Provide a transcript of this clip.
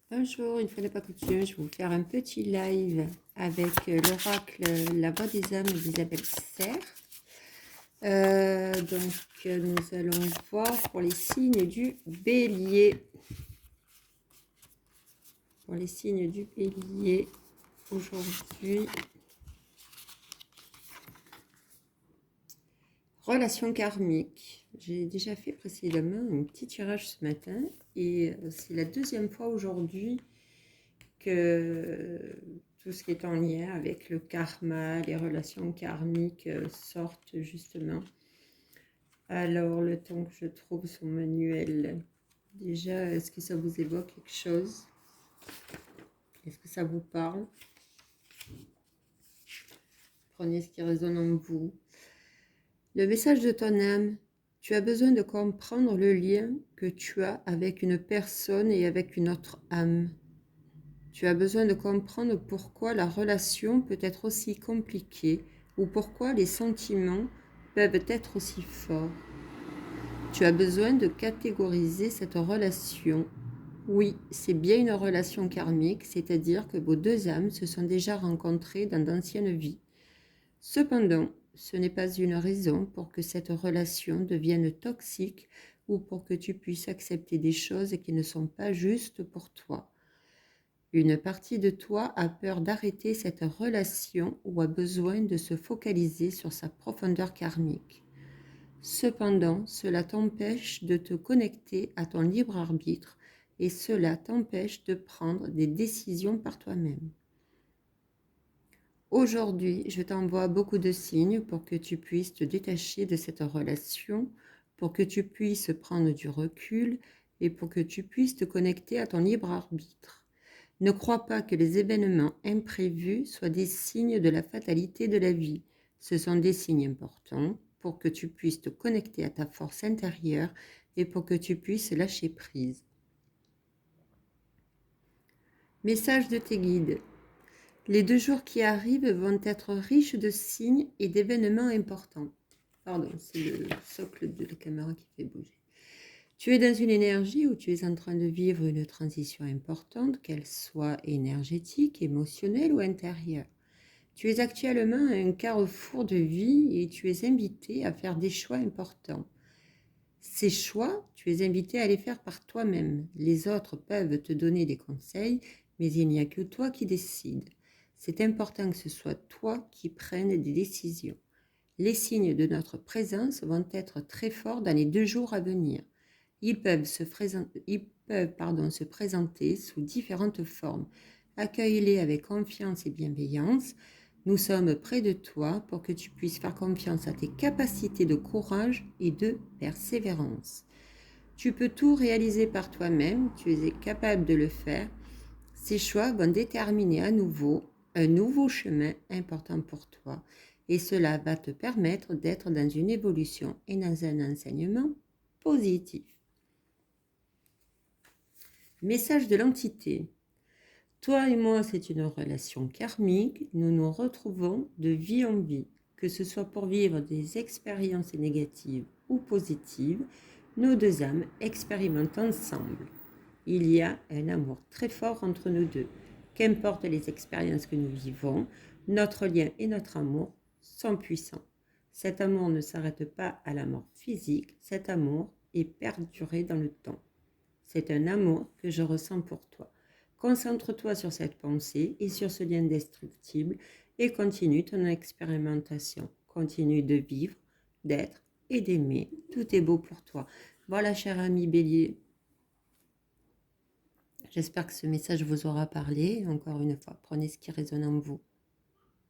Bonjour, une fois n'est pas coutume, je vais vous faire un petit live avec l'oracle La Voix des âmes d'Isabelle Serre. Nous allons voir pour les signes du Bélier. Pour les signes du Bélier, aujourd'hui, relation karmique. J'ai déjà fait précédemment un petit tirage ce matin et c'est la deuxième fois aujourd'hui que tout ce qui est en lien avec le karma, les relations karmiques sortent justement. Alors, le temps que je trouve son manuel, déjà, est-ce que ça vous évoque quelque chose? Est-ce que ça vous parle? Prenez ce qui résonne en vous. Le message de ton âme, tu as besoin de comprendre le lien que tu as avec une personne et avec une autre âme. Tu as besoin de comprendre pourquoi la relation peut être aussi compliquée ou pourquoi les sentiments peuvent être aussi forts. Tu as besoin de catégoriser cette relation. Oui, c'est bien une relation karmique, c'est-à-dire que vos deux âmes se sont déjà rencontrées dans d'anciennes vies. Cependant, ce n'est pas une raison pour que cette relation devienne toxique ou pour que tu puisses accepter des choses qui ne sont pas justes pour toi. Une partie de toi a peur d'arrêter cette relation ou a besoin de se focaliser sur sa profondeur karmique. Cependant, cela t'empêche de te connecter à ton libre arbitre et cela t'empêche de prendre des décisions par toi-même. Aujourd'hui, je t'envoie beaucoup de signes pour que tu puisses te détacher de cette relation, pour que tu puisses prendre du recul et pour que tu puisses te connecter à ton libre arbitre. Ne crois pas que les événements imprévus soient des signes de la fatalité de la vie. Ce sont des signes importants pour que tu puisses te connecter à ta force intérieure et pour que tu puisses lâcher prise. Message de tes guides. Les 2 jours qui arrivent vont être riches de signes et d'événements importants. Pardon, c'est le socle de la caméra qui fait bouger. Tu es dans une énergie où tu es en train de vivre une transition importante, qu'elle soit énergétique, émotionnelle ou intérieure. Tu es actuellement à un carrefour de vie et tu es invité à faire des choix importants. Ces choix, tu es invité à les faire par toi-même. Les autres peuvent te donner des conseils, mais il n'y a que toi qui décides. C'est important que ce soit toi qui prennes des décisions. Les signes de notre présence vont être très forts dans les 2 jours à venir. Ils peuvent se présenter sous différentes formes. Accueille-les avec confiance et bienveillance. Nous sommes près de toi pour que tu puisses faire confiance à tes capacités de courage et de persévérance. Tu peux tout réaliser par toi-même, tu es capable de le faire. Ces choix vont déterminer à nouveau un nouveau chemin important pour toi et cela va te permettre d'être dans une évolution et dans un enseignement positif. Message de l'entité. Toi et moi, c'est une relation karmique. Nous nous retrouvons de vie en vie. Que ce soit pour vivre des expériences négatives ou positives, nos 2 âmes expérimentent ensemble. Il y a un amour très fort entre nous deux. Qu'importe les expériences que nous vivons, notre lien et notre amour sont puissants. Cet amour ne s'arrête pas à la mort physique, cet amour est perduré dans le temps. C'est un amour que je ressens pour toi. Concentre-toi sur cette pensée et sur ce lien indestructible et continue ton expérimentation. Continue de vivre, d'être et d'aimer. Tout est beau pour toi. Voilà, cher ami Bélier. J'espère que ce message vous aura parlé. Encore une fois, prenez ce qui résonne en vous.